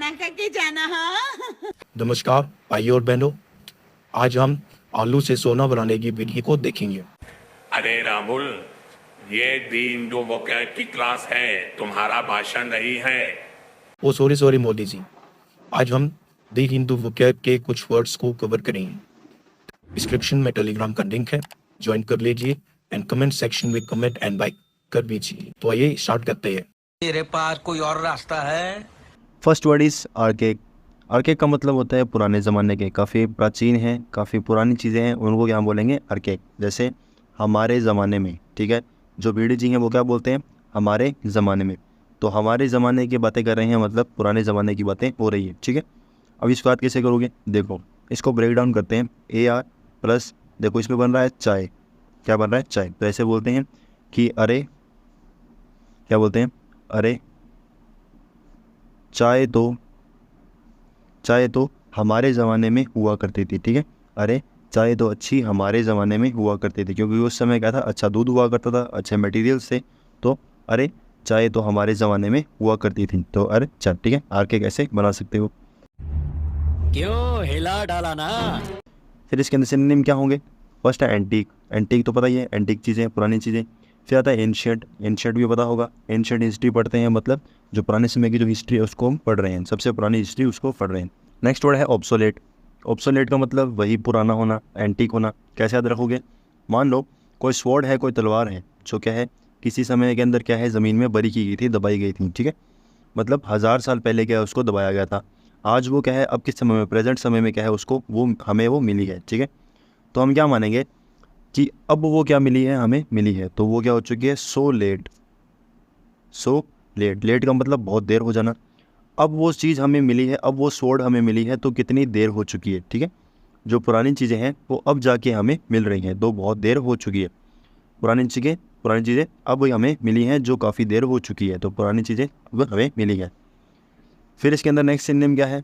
खाना खा के जाना। हाँ नमस्कार भाई और बहनों, आज हम आलू से सोना बनाने की विधि को देखेंगे। अरे राहुल, ये दी इंडो वोकैब की क्लास है, तुम्हारा भाषण नहीं है। ओ सॉरी सॉरी मोदी जी, आज हम दी हिंदू वोकैब के कुछ वर्ड्स को कवर करेंगे। डिस्क्रिप्शन में टेलीग्राम का लिंक है, ज्वाइन कर लीजिए एंड कमेंट सेक्शन में कमेंट एंड लाइक कर दीजिए। तो आइए स्टार्ट करते हैं। तेरे पास कोई और रास्ता है? First word is archaic. Archaic का मतलब होता है पुराने ज़माने के, काफ़ी प्राचीन हैं, काफ़ी पुरानी चीज़ें हैं, उनको क्या बोलेंगे आर्केक। जैसे हमारे ज़माने में, ठीक है, जो बीडी जी हैं वो क्या बोलते हैं हमारे ज़माने में। तो हमारे ज़माने की बातें कर रहे हैं, मतलब पुराने ज़माने की बातें हो रही है, ठीक है। अब इसको बात कैसे करोगे, देखो इसको ब्रेक डाउन करते हैं। AR प्लस, देखो इसमें बन रहा है चाय, क्या बन रहा है चाय। तो ऐसे बोलते हैं कि अरे, क्या बोलते हैं, अरे चाय तो हमारे ज़माने में हुआ करती थी, ठीक है। अरे चाय तो अच्छी हमारे ज़माने में हुआ करती थी, क्योंकि उस समय क्या था, अच्छा दूध हुआ करता था, अच्छे मटेरियल्स थे। तो अरे चाय तो हमारे ज़माने में हुआ करती थी। तो अरे चाय, ठीक है, आर के कैसे बना सकते हो। क्यों हिला डाला ना? फिर इसके अंदर सिनोनिम क्या होंगे। फर्स्ट है एंटीक। एंटीक तो पता ही है, एंटीक चीज़ें, पुरानी चीज़ें। फिर आता है एंशियंट। एंशियंट भी पता होगा, एंशियंट हिस्ट्री पढ़ते हैं, मतलब जो पुराने समय की जो हिस्ट्री है उसको हम पढ़ रहे हैं, सबसे पुरानी हिस्ट्री उसको पढ़ रहे हैं। नेक्स्ट वर्ड है ऑब्सोलेट। ऑब्सोलेट का मतलब वही पुराना होना, एंटीक होना। कैसे याद रखोगे, मान लो कोई स्वॉर्ड है, कोई तलवार है, जो क्या है किसी समय के अंदर क्या है ज़मीन में बरी की गई थी, दबाई गई थी, ठीक है, मतलब 1000 साल पहले क्या है उसको दबाया गया था। आज वो क्या है, अब किस समय में, प्रेजेंट समय में क्या है उसको, वो हमें वो मिली है, ठीक है। तो हम क्या मानेंगे कि अब वो क्या मिली है, हमें मिली है, तो वो क्या हो चुकी है, so late. So late, late का मतलब बहुत देर हो जाना। अब वो चीज़ हमें मिली है, अब वो स्वॉर्ड हमें मिली है, तो कितनी देर हो चुकी है, ठीक है। जो पुरानी चीज़ें हैं वो अब जाके हमें मिल रही हैं, तो बहुत देर हो चुकी है। पुरानी चीज़ें अब हमें मिली हैं, जो काफ़ी देर हो चुकी है, तो पुरानी चीज़ें अब हमें मिली है। फिर इसके अंदर नेक्स्ट सिनोनिम क्या है,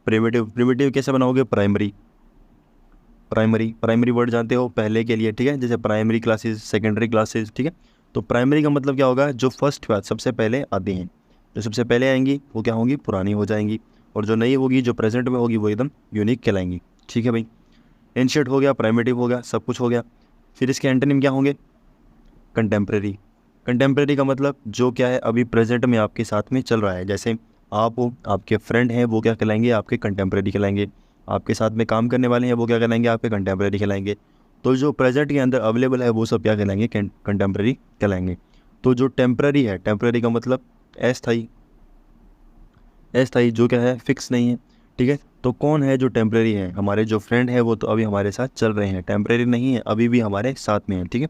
प्रिमिटिव। प्रिमिटिव कैसे बनाओगे, प्राइमरी। प्राइमरी वर्ड जानते हो पहले के लिए, ठीक है, जैसे प्राइमरी क्लासेस, सेकेंडरी क्लासेस, ठीक है। तो प्राइमरी का मतलब क्या होगा, जो फर्स्ट बात सबसे पहले आती हैं, जो सबसे पहले आएंगी वो क्या होंगी, पुरानी हो जाएंगी, और जो नई होगी, जो प्रेजेंट में होगी, वो एकदम यूनिक कहलाएंगी, ठीक है भाई। एंशिएंट हो गया, प्राइमेटिव हो गया, सब कुछ हो गया। फिर इसके एंटोनिम क्या होंगे, कंटेम्प्रेरी। कंटेम्प्रेरी का मतलब जो क्या है अभी प्रेजेंट में आपके साथ में चल रहा है, जैसे आप हो, आपके फ्रेंड हैं, वो क्या कहलाएंगे, आपके कंटेम्प्रेरी कहलाएंगे। आपके साथ में काम करने वाले हैं, वो क्या कहलाएंगे, आपके कंटेम्प्रेरी कहलाएंगे। तो जो प्रेजेंट के अंदर अवेलेबल है वो सब क्या कहलाएंगे, कंटेम्प्रेरी कहलाएंगे। तो जो टेम्प्रेरी है, टेम्प्रेरी का मतलब अस्थाई। अस्थाई जो क्या है, फिक्स नहीं है, ठीक है। तो कौन है जो टेम्प्रेरी है, हमारे जो फ्रेंड है वो तो अभी हमारे साथ चल रहे हैं, टेम्प्रेरी नहीं है, अभी भी हमारे साथ में है, ठीक है।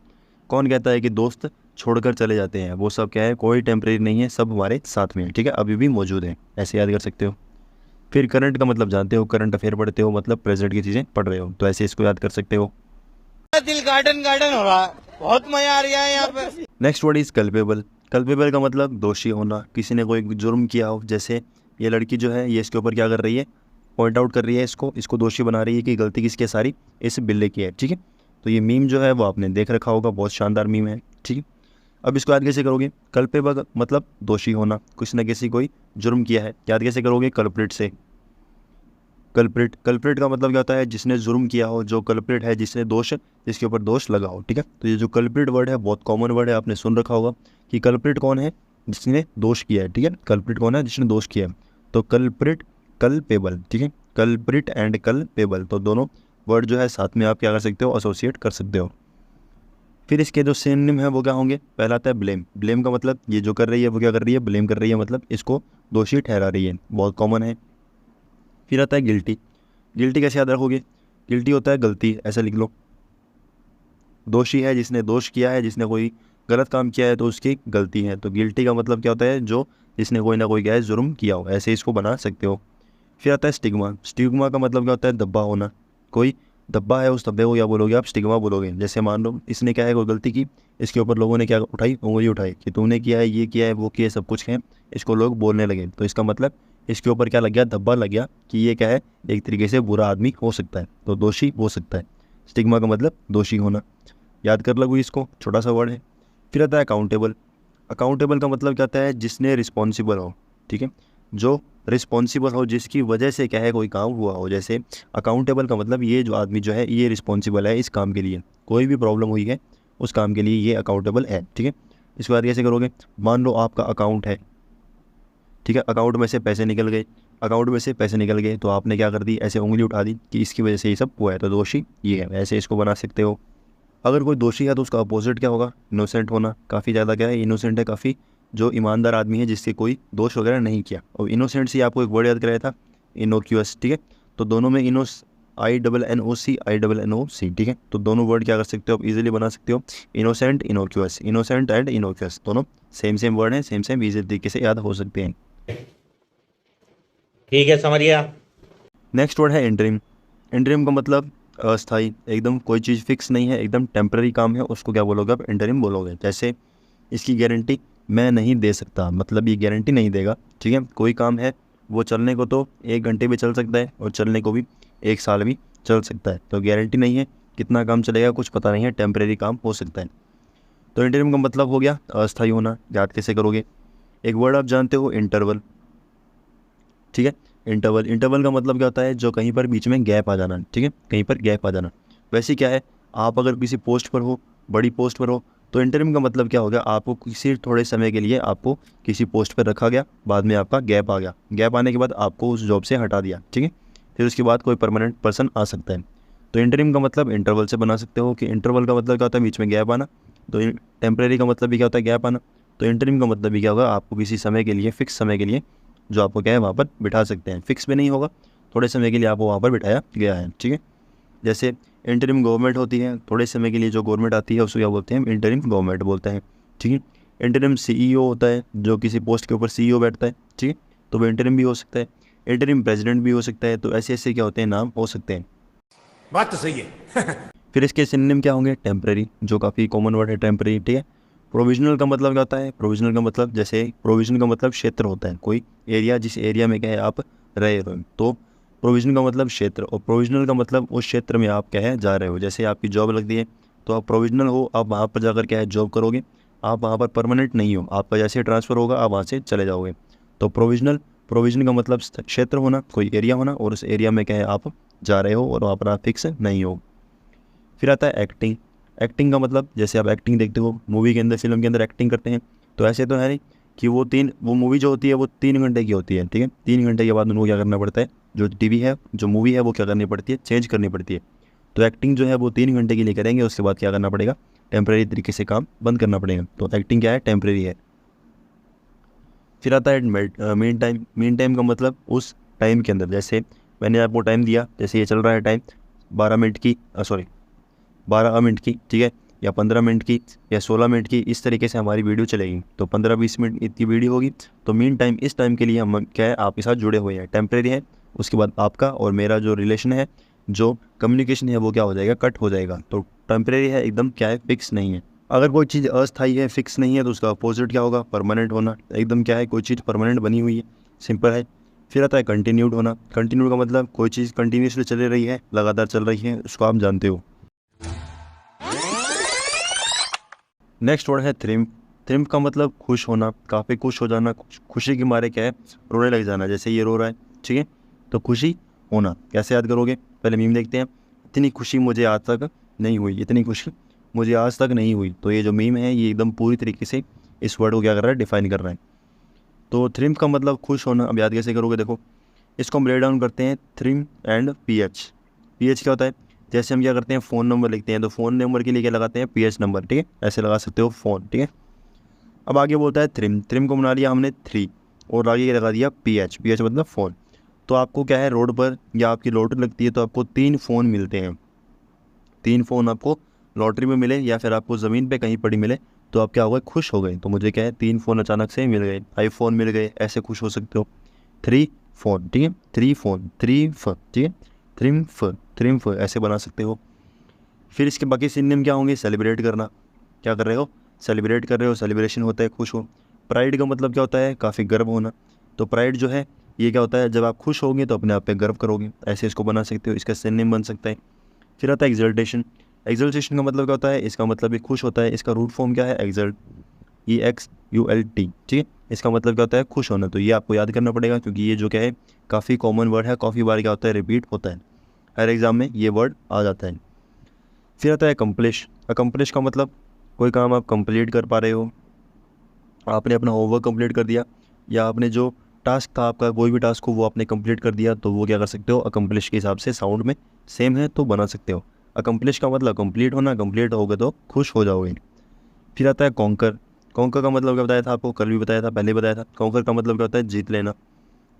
कौन कहता है कि दोस्त छोड़कर चले जाते हैं, वो सब क्या है, कोई टेम्प्रेरी नहीं है, सब हमारे साथ में है, ठीक है, अभी भी मौजूद है, ऐसे याद कर सकते हो। फिर करंट का मतलब जानते हो, करंट अफेयर पढ़ते हो, मतलब प्रेजेंट की चीज़ें पढ़ रहे हो, तो ऐसे इसको याद कर सकते हो। दिल गार्डन गार्डन हो रहा है, बहुत मजा आ रहा है यहाँ पे। Next word is culpable. Culpable का मतलब दोषी होना, किसी ने कोई जुर्म किया हो, जैसे ये लड़की जो है ये इसके ऊपर क्या कर रही है, पॉइंट आउट कर रही है, इसको दोषी बना रही है कि गलती किसकी है, सारी इस बिल्ले की है, ठीक है। तो ये मीम जो है वो आपने देख रखा होगा, बहुत शानदार मीम है, ठीक है। अब इसको याद कैसे करोगे, कल्पेबल मतलब दोषी होना, किसी न किसी कोई जुर्म किया है, याद कैसे करोगे, कल्प्रिट से। कल्प्रिट का मतलब क्या होता है, जिसने जुर्म किया हो, जो कल्प्रिट है, जिसने दोष, जिसके ऊपर दोष लगा हो, ठीक है। तो ये जो कल्प्रिट वर्ड है बहुत कॉमन वर्ड है, आपने सुन रखा होगा कि कल्प्रिट कौन है, जिसने दोष किया है, ठीक है। कल्प्रिट कौन है, जिसने दोष किया है। तो कल्प्रिट, कल्पेबल, ठीक है, कल्प्रिट एंड कल्पेबल, तो दोनों वर्ड जो है साथ में आप क्या कर सकते हो, एसोसिएट कर सकते हो। फिर इसके जो सिनोनिम है वो क्या होंगे, पहला आता है ब्लेम। ब्लेम का मतलब ये जो कर रही है वो क्या कर रही है, ब्लेम कर रही है, मतलब इसको दोषी ठहरा रही है, बहुत कॉमन है। फिर आता है गिल्टी। गिल्टी कैसे याद रखोगे, गिल्टी होता है गलती, ऐसा लिख लो। दोषी है जिसने दोष किया है, जिसने कोई गलत काम किया है तो उसकी गलती है। तो गिल्टी का मतलब क्या होता है, जो जिसने कोई ना कोई क्या है जुर्म किया हो, ऐसे इसको बना सकते हो। फिर आता है स्टिग्मा। स्टिग्मा का मतलब क्या होता है, धब्बा होना, कोई धब्बा है, उस धब्बे को क्या बोलोगे आप, स्टिग्मा बोलोगे। जैसे मान लो इसने क्या है कोई गलती की, इसके ऊपर लोगों ने क्या उठाई, उंगली उठाई कि तूने किया है, ये किया है, वो किया है, सब कुछ है, इसको लोग बोलने लगे, तो इसका मतलब इसके ऊपर क्या लग गया, धब्बा लग गया कि ये क्या है, एक तरीके से बुरा आदमी हो सकता है, तो दोषी हो सकता है। स्टिग्मा का मतलब दोषी होना, याद कर लो इसको, छोटा सा वर्ड है। फिर आता है अकाउंटेबल। अकाउंटेबल का मतलब क्या होता है, जिसने रिस्पॉन्सिबल हो, ठीक है, जो रिस्पॉन्सिबल हो, जिसकी वजह से क्या है कोई काम हुआ हो। जैसे अकाउंटेबल का मतलब ये जो आदमी जो है ये रिस्पॉन्सिबल है इस काम के लिए, कोई भी प्रॉब्लम हुई है उस काम के लिए ये अकाउंटेबल है, ठीक है। इसके बाद कैसे करोगे, मान लो आपका अकाउंट है, ठीक है, अकाउंट में से पैसे निकल गए, अकाउंट में से पैसे निकल गए तो आपने क्या कर दी, ऐसे उंगली उठा दी कि इसकी वजह से ये सब हुआ है, तो दोषी ये है, ऐसे इसको बना सकते हो। अगर कोई दोषी है तो उसका अपोजिट क्या होगा, इनोसेंट होना। काफ़ी ज़्यादा क्या है, इनोसेंट है काफ़ी, जो ईमानदार आदमी है जिससे कोई दोष वगैरह नहीं किया। और इनोसेंट से आपको एक वर्ड याद कराया था, इनोक्यूअस, ठीक है। तो दोनों में INNOC, ठीक है। तो दोनों वर्ड क्या कर सकते हो आप, इजीली बना सकते हो, innocent innocuous, innocent and innocuous, दोनों सेम वर्ड हैं, सेम इजी तरीके से याद हो सकते हैं। ठीक है, समझ गया। नेक्स्ट वर्ड है इंटरिम। इंटरिम का मतलब अस्थाई, एकदम कोई चीज़ फिक्स नहीं है, एकदम टेम्पररी काम है, उसको क्या बोलोगे आप, इंटरिम बोलोगे। जैसे इसकी गारंटी मैं नहीं दे सकता, मतलब ये गारंटी नहीं देगा, ठीक है। कोई काम है वो चलने को तो 1 घंटे भी चल सकता है और चलने को भी 1 साल भी चल सकता है, तो गारंटी नहीं है कितना काम चलेगा कुछ पता नहीं है, टेम्परेरी काम हो सकता है। तो इंटरिम का मतलब हो गया अस्थाई होना। याद कैसे करोगे, एक वर्ड आप जानते हो, इंटरवल, ठीक है। इंटरवल का मतलब क्या होता है, जो कहीं पर बीच में गैप आ जाना, ठीक है, कहीं पर गैप आ जाना। वैसे क्या है, आप अगर किसी पोस्ट पर हो, बड़ी पोस्ट पर हो, तो इंटरिम का मतलब क्या हो गया, आपको किसी थोड़े समय के लिए आपको किसी पोस्ट पर रखा गया, बाद में आपका गैप आ गया, गैप आने के बाद आपको उस जॉब से हटा दिया, ठीक है। फिर उसके बाद कोई परमानेंट पर्सन आ सकता है। तो इंटरिम का मतलब इंटरवल से बना सकते हो कि इंटरवल का मतलब क्या होता है, बीच में गैप आना। तो टेम्परेरी का मतलब भी क्या होता है, गैप आना। तो इंटरिम का मतलब भी क्या होगा, आपको किसी समय के लिए, फिक्स समय के लिए जो आपको क्या है वहाँ पर बिठा सकते हैं, फिक्स भी नहीं होगा, थोड़े समय के लिए आपको वहाँ पर बिठाया गया है, ठीक है। जैसे इंटरिम गवर्नमेंट होती है, थोड़े समय के लिए जो गवर्नमेंट आती है उसको क्या बोलते हैं, इंटरिम गवर्नमेंट बोलते हैं, ठीक है। इंटरिम CEO होता है, जो किसी पोस्ट के ऊपर CEO बैठता है, ठीक है, तो वो इंटरिम भी हो सकता है। इंटरिम प्रेसिडेंट भी हो सकता है। तो ऐसे ऐसे क्या होते हैं, नाम हो सकते हैं। बात तो सही है। फिर इसके सिनोनिम क्या होंगे, टेम्परेरी, जो काफ़ी कॉमन वर्ड है, टेम्परेरी, ठीक है। प्रोविजनल का मतलब क्या होता है, प्रोविजनल का मतलब जैसे प्रोविजन का मतलब क्षेत्र होता है, कोई एरिया, जिस एरिया में क्या है आप रहे हो, तो प्रोविजन का मतलब क्षेत्र, और प्रोविजनल का मतलब उस क्षेत्र में आप क्या है जा रहे हो। जैसे आपकी जॉब लगती है तो आप प्रोविजनल हो, आप वहाँ पर जाकर क्या है जॉब करोगे, आप वहाँ पर परमानेंट नहीं हो, आपका जैसे ट्रांसफ़र होगा आप वहाँ से चले जाओगे। तो प्रोविजन का मतलब क्षेत्र होना, कोई एरिया होना, और उस एरिया में क्या है आप जा रहे हो और वहाँ पर आप फिक्स नहीं हो। फिर आता है एक्टिंग। एक्टिंग का मतलब जैसे आप एक्टिंग देखते हो मूवी के अंदर, फिल्म के अंदर एक्टिंग करते हैं, तो ऐसे तो है नहीं कि वो मूवी जो होती है वो 3 घंटे की होती है, ठीक है। 3 घंटे के बाद उनको क्या करना पड़ता है, जो टीवी है, जो मूवी है वो क्या करनी पड़ती है, चेंज करनी पड़ती है। तो एक्टिंग जो है वो 3 घंटे के लिए करेंगे, उसके बाद क्या करना पड़ेगा, टेम्परेरी तरीके से काम बंद करना पड़ेगा। तो एक्टिंग क्या है, टेम्परेरी है। फिर आता है मेन टाइम। मेन टाइम का मतलब उस टाइम के अंदर, जैसे मैंने आपको टाइम दिया, जैसे ये चल रहा है टाइम 12 मिनट की, 12 मिनट की, ठीक है, या 15 मिनट की, या 16 मिनट की, इस तरीके से हमारी वीडियो चलेगी। तो 15-20 मिनट इतनी वीडियो होगी। तो मेन टाइम, इस टाइम के लिए हम क्या है आपके साथ जुड़े हुए हैं, टेम्परेरी है। उसके बाद आपका और मेरा जो रिलेशन है, जो कम्युनिकेशन है वो क्या हो जाएगा, कट हो जाएगा। तो टेम्परेरी है, एकदम क्या है फिक्स नहीं है। अगर कोई चीज़ अस्थायी है, फिक्स नहीं है, तो उसका अपोजिट क्या होगा, परमानेंट होना। एकदम क्या है कोई चीज़ परमानेंट बनी हुई है, सिंपल है। फिर आता है कंटिन्यूड होना। कंटिन्यूड का मतलब कोई चीज़ कंटिन्यूसली चल रही है, लगातार चल रही है, उसको आप जानते हो। नेक्स्ट वर्ड है थ्रिम्फ। थ्रिम्फ का मतलब खुश होना, काफ़ी खुश हो जाना, खुशी के मारे क्या है रोने लग जाना। जैसे ये रो रहा है, ठीक है, तो खुशी होना। कैसे याद करोगे, पहले मीम देखते हैं। इतनी खुशी मुझे आज तक नहीं हुई, इतनी खुशी मुझे आज तक नहीं हुई। तो ये जो मीम है ये एकदम पूरी तरीके से इस वर्ड को क्या कर रहा है, डिफाइन कर रहा है। तो थ्रिम्फ का मतलब खुश होना। अब याद कैसे करोगे, देखो इसको हम ब्रेक डाउन करते हैं, थ्रिम एंड PH। PH क्या होता है, जैसे हम क्या करते हैं फ़ोन नंबर लिखते हैं, तो फ़ोन नंबर के लिए क्या लगाते हैं, PH नंबर, ठीक है, ऐसे लगा सकते हो फ़ोन, ठीक है। अब आगे बोलता है थ्रिम। थ्रिम को बना लिया हमने 3 और आगे लगा दिया PH। PH मतलब फ़ोन। तो आपको क्या है रोड पर या आपकी लॉटरी लगती है तो आपको 3 फ़ोन मिलते हैं। 3 फ़ोन आपको लॉटरी में मिले या फिर आपको ज़मीन पे कहीं पड़ी मिले तो आप क्या हो गए, खुश हो गए। तो मुझे क्या है 3 फ़ोन अचानक से मिल गए, iPhone मिल गए, ऐसे खुश हो सकते हो। 3 फ़ोन, ठीक है, 3 फ़ोन, 3 ठीक है, थ्रिम्फ ऐसे बना सकते हो। फिर इसके बाकी सिनोनिम क्या होंगे, सेलिब्रेट करना। क्या कर रहे हो, सेलिब्रेट कर रहे हो, सेलिब्रेशन होता है खुश हो। प्राइड का मतलब क्या होता है, काफ़ी गर्व होना। तो प्राइड जो है ये क्या होता है, जब आप खुश होंगे तो अपने आप पे गर्व करोगे, ऐसे इसको बना सकते हो, इसका सिनोनिम बन सकता है। फिर आता है एक्सल्टेशन। एक्सल्टेशन का मतलब क्या होता है, इसका मतलब भी खुश होता है, इसका रूट फॉर्म क्या है, एक्सल्ट। EXULT, ठीक है। इसका मतलब क्या होता है? खुश होना। तो ये आपको याद करना पड़ेगा क्योंकि ये जो क्या है काफ़ी कॉमन वर्ड है, काफ़ी बार क्या होता है रिपीट होता है, हर एग्ज़ाम में ये वर्ड आ जाता है। फिर आता है अकम्प्लिश। अकम्प्लिश का मतलब कोई काम आप कंप्लीट कर पा रहे हो, आपने अपना होमवर्क कंप्लीट कर दिया, या आपने जो टास्क था आपका कोई भी टास्क हो वो आपने कंप्लीट कर दिया, तो वो क्या कर सकते हो अकम्प्लिश के हिसाब से साउंड में सेम है तो बना सकते हो। अकम्प्लिश का मतलब कंप्लीट होना, कंप्लीट होगे तो खुश हो जाओगे। फिर आता है कॉन्कर। कॉन्कर का मतलब क्या बताया था आपको? कल भी बताया था, पहले बताया था। कॉन्कर का मतलब क्या होता है? जीत लेना।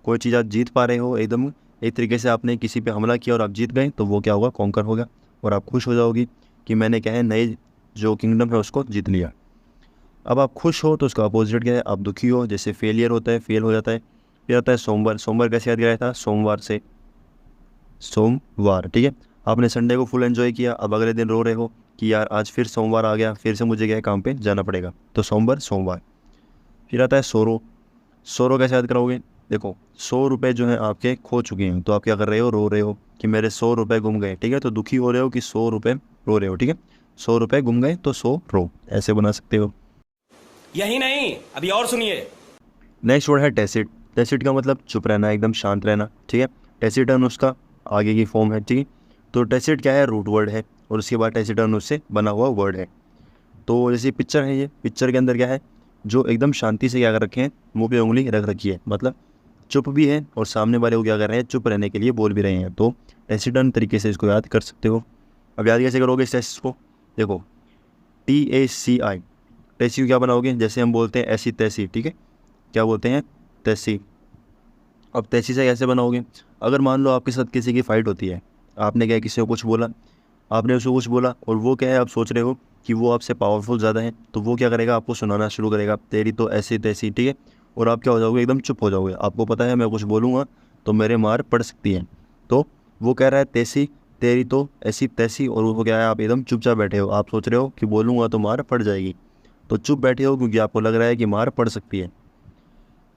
कोई चीज़ आप जीत पा रहे हो एकदम एक तरीके से, आपने किसी पे हमला किया और आप जीत गए, तो वो क्या होगा? कॉन्कर होगा। और आप खुश हो जाओगी कि मैंने क्या है नए जो किंगडम है उसको जीत लिया। अब आप खुश हो तो उसका अपोजिट क्या है? आप दुखी हो, जैसे फेलियर होता है, फेल हो जाता है। फिर आता है सोमवार। सोमवार कैसे याद कराया था? सोमवार से सोमवार, ठीक है। आपने संडे को फुल एंजॉय किया, अब अगले दिन रो रहे हो कि यार आज फिर सोमवार आ गया, फिर से मुझे क्या है काम पे जाना पड़ेगा, तो सोमवार सोमवार। फिर आता है सोरो। सोरो कैसे याद कराओगे? देखो 100 रुपये जो है आपके खो चुके हैं, तो आप क्या कर रहे हो? रो रहे हो कि मेरे 100 रुपये गुम गए, ठीक है। तो दुखी हो रहे हो कि 100 रुपये रो रहे हो, ठीक है। 100 रुपये गुम गए तो 100 रो, ऐसे बना सकते हो। यही नहीं, अभी और सुनिए। नेक्स्ट वर्ड है टेसिट। टेसिट का मतलब चुप रहना, एकदम शांत रहना, ठीक है। टेसिटन उसका आगे की फॉर्म है, ठीक है। तो टेसिट क्या है? रूट वर्ड है, और उसके बाद टेसिटन उससे बना हुआ वर्ड है। तो जैसे पिक्चर है, ये पिक्चर के अंदर क्या है? जो एकदम शांति से क्या कर रखे हैं? मुंह पे उंगली रख रखी है, मतलब चुप भी है और सामने वाले को क्या कर रहे हैं? चुप रहने के लिए बोल भी रहे हैं। तो टेसिटन तरीके से इसको याद कर सकते हो। अब याद कैसे करोगे इस टेस्ट को? देखो TACI, टेसी क्या बनाओगे? जैसे हम बोलते हैं ऐसी तैसी, ठीक है, क्या बोलते हैं? तैसी। अब तैसी से कैसे बनाओगे? अगर मान लो आपके साथ किसी की फ़ाइट होती है, आपने क्या किसी को कुछ बोला, आपने उसको कुछ बोला और वो क्या है आप सोच रहे हो कि वो आपसे पावरफुल ज़्यादा है, तो वो क्या करेगा? आपको सुनाना शुरू करेगा, तेरी तो ऐसी तैसी, ठीक है। और आप क्या हो जाओगे? एकदम चुप हो जाओगे। आपको पता है मैं कुछ बोलूँगा तो मेरे मार पड़ सकती है, तो वो कह रहा है तैसी, तेरी तो ऐसी तैसी, और वो क्या है आप एकदम चुपचाप बैठे हो। आप सोच रहे हो कि बोलूँगा तो मार पड़ जाएगी, तो चुप बैठे हो क्योंकि आपको लग रहा है कि मार पड़ सकती है।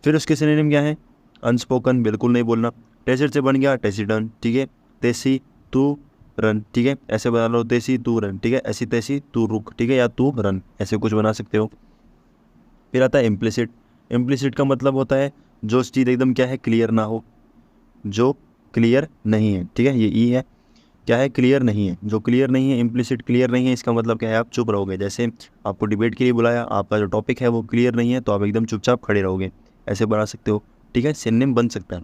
फिर उसके सिनोनिम क्या है? अनस्पोकन, बिल्कुल नहीं बोलना। टेसिट से बन गया टेसिडन, ठीक है। तेसी तू रन, ठीक है, ऐसे बना लो, तेसी तू रन, ठीक है। ऐसी तैसी तू रुक, ठीक है, या तू रन, ऐसे कुछ बना सकते हो। फिर आता है इम्प्लिसिट। इम्प्लिसिट का मतलब होता है जो चीज़ एकदम क्या है? क्लियर ना हो, जो क्लियर नहीं है, ठीक है। ये ई है, क्या है? क्लियर नहीं है, जो क्लियर नहीं है। इम्प्लिसिट क्लियर नहीं है, इसका मतलब क्या है? आप चुप रहोगे। जैसे आपको डिबेट के लिए बुलाया, आपका जो टॉपिक है वो क्लियर नहीं है, तो आप एकदम चुपचाप खड़े रहोगे, ऐसे बना सकते हो, ठीक है। सिनोनिम बन सकता है।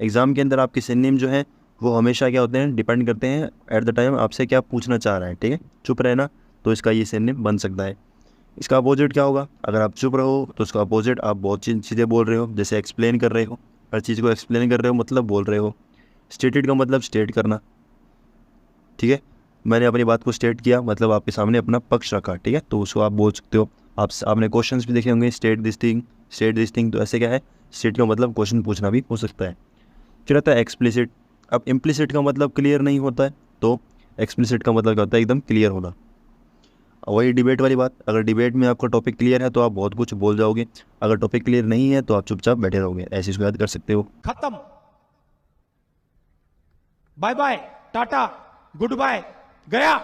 एग्ज़ाम के अंदर आपके सिनोनिम जो है वो हमेशा क्या होते हैं? डिपेंड करते हैं एट द टाइम आपसे क्या पूछना चाह रहा है, ठीक है। चुप रहना, तो इसका ये सिनोनिम बन सकता है। इसका अपोजिट क्या होगा? अगर आप चुप रहो तो उसका अपोजिट आप बहुत चीज़ें बोल रहे हो, जैसे एक्सप्लेन कर रहे हो, हर चीज़ को एक्सप्लेन कर रहे हो मतलब बोल रहे हो। स्टेटेड का मतलब स्टेट करना, ठीक है। मैंने अपनी बात को स्टेट किया मतलब आपके सामने अपना पक्ष रखा, ठीक है, तो उसको आप बोल सकते हो। आपने क्वेश्चंस भी देखे होंगे, स्टेट दिस थिंग, तो ऐसे क्या है? स्टेट का मतलब क्वेश्चन पूछना भी हो सकता है। फिर आता है एक्सप्लिसिट। अब इम्प्लिसिट का मतलब क्लियर नहीं होता है, तो एक्सप्लिसिट का मतलब क्या होता है? एकदम क्लियर होना। वही डिबेट वाली बात, अगर डिबेट में आपका टॉपिक क्लियर है तो आप बहुत कुछ बोल जाओगे, अगर टॉपिक क्लियर नहीं है तो आप चुपचाप बैठे रहोगे, ऐसे इसको याद कर सकते हो। खत्म, बाय बाय, टाटा, गुड बाय, गया।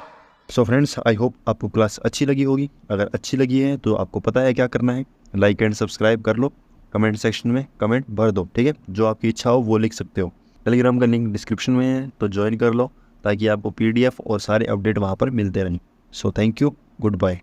सो फ्रेंड्स, आई होप आपको क्लास अच्छी लगी होगी। अगर अच्छी लगी है तो आपको पता है क्या करना है, लाइक एंड सब्सक्राइब कर लो, कमेंट सेक्शन में कमेंट भर दो, ठीक है। जो आपकी इच्छा हो वो लिख सकते हो। टेलीग्राम का लिंक डिस्क्रिप्शन में है, तो ज्वाइन कर लो ताकि आपको PDF और सारे अपडेट वहाँ पर मिलते रहें। So thank you, good bye.